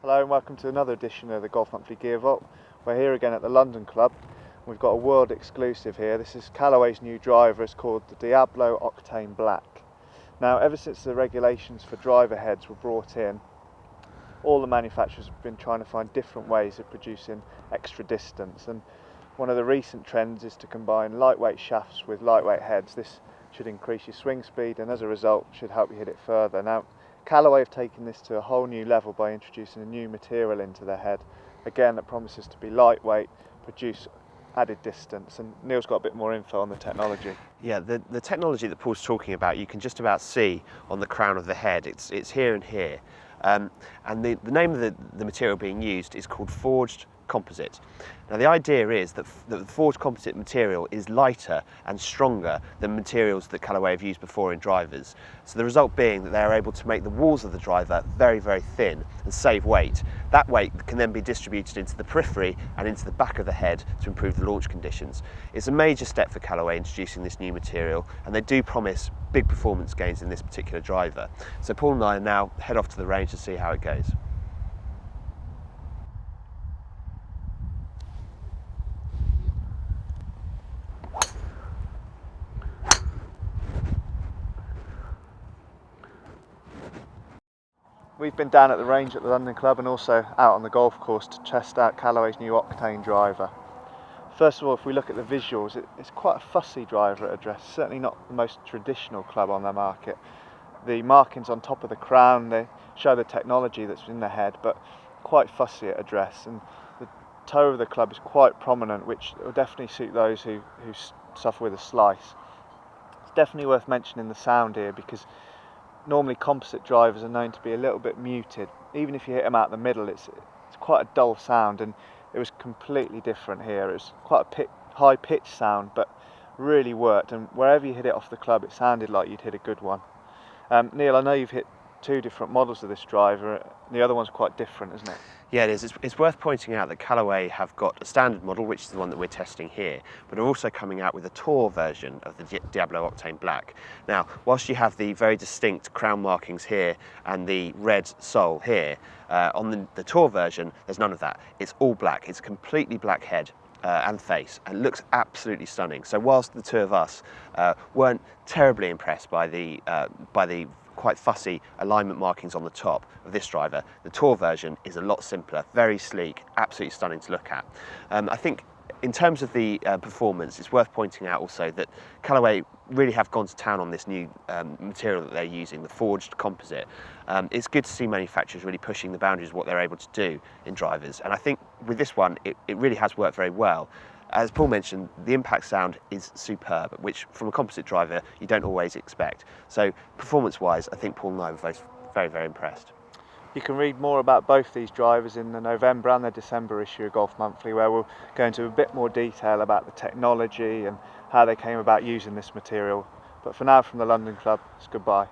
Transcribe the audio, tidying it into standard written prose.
Hello and welcome to another edition of the Golf Monthly Gear Vault. We're here again at the London Club. We've got a world exclusive here. This is Callaway's new driver. It's called the Diablo Octane Black. Now, ever since the regulations for driver heads were brought in, all the manufacturers have been trying to find different ways of producing extra distance, and one of the recent trends is to combine lightweight shafts with lightweight heads. This should increase your swing speed and as a result should help you hit it further. Now, Callaway have taken this to a whole new level by introducing a new material into their head, again that promises to be lightweight, produce added distance, and Neil's got a bit more info on the technology. Yeah, the technology that Paul's talking about you can just about see on the crown of the head. It's here and here. And the name of the material being used is called forged composite. Now the idea is that the forged composite material is lighter and stronger than materials that Callaway have used before in drivers. So the result being that they are able to make the walls of the driver very, very thin and save weight. That weight can then be distributed into the periphery and into the back of the head to improve the launch conditions. It's a major step for Callaway introducing this new material, and they do promise big performance gains in this particular driver. So Paul and I now head off to the range to see how it goes. We've been down at the range at the London Club and also out on the golf course to test out Callaway's new Octane driver. First of all, if we look at the visuals, it's quite a fussy driver at address, certainly not the most traditional club on the market. The markings on top of the crown, they show the technology that's in the head, but quite fussy at address, and the toe of the club is quite prominent, which will definitely suit those who suffer with a slice. It's definitely worth mentioning the sound here, because normally composite drivers are known to be a little bit muted. Even if you hit them out the middle, it's quite a dull sound, and it was completely different here. It was quite a high pitched sound, but really worked, and wherever you hit it off the club it sounded like you'd hit a good one. Neil, I know you've hit two different models of this driver. The other one's quite different, isn't it? Yeah, it is. It's worth pointing out that Callaway have got a standard model, which is the one that we're testing here, but are also coming out with a tour version of the Diablo Octane Black. Now, whilst you have the very distinct crown markings here and the red sole here, on the tour version, there's none of that. It's all black. It's a completely black head and face, and looks absolutely stunning. So whilst the two of us weren't terribly impressed by the quite fussy alignment markings on the top of this driver, the tour version is a lot simpler, very sleek, absolutely stunning to look at. I think in terms of the performance, it's worth pointing out also that Callaway really have gone to town on this new material that they're using, the forged composite. It's good to see manufacturers really pushing the boundaries of what they're able to do in drivers, and I think with this one it really has worked very well. As Paul mentioned, the impact sound is superb, which from a composite driver you don't always expect. So performance-wise, I think Paul and I were both very, very impressed. You can read more about both these drivers in the November and the December issue of Golf Monthly, where we'll go into a bit more detail about the technology and how they came about using this material. But for now, from the London Club, it's goodbye.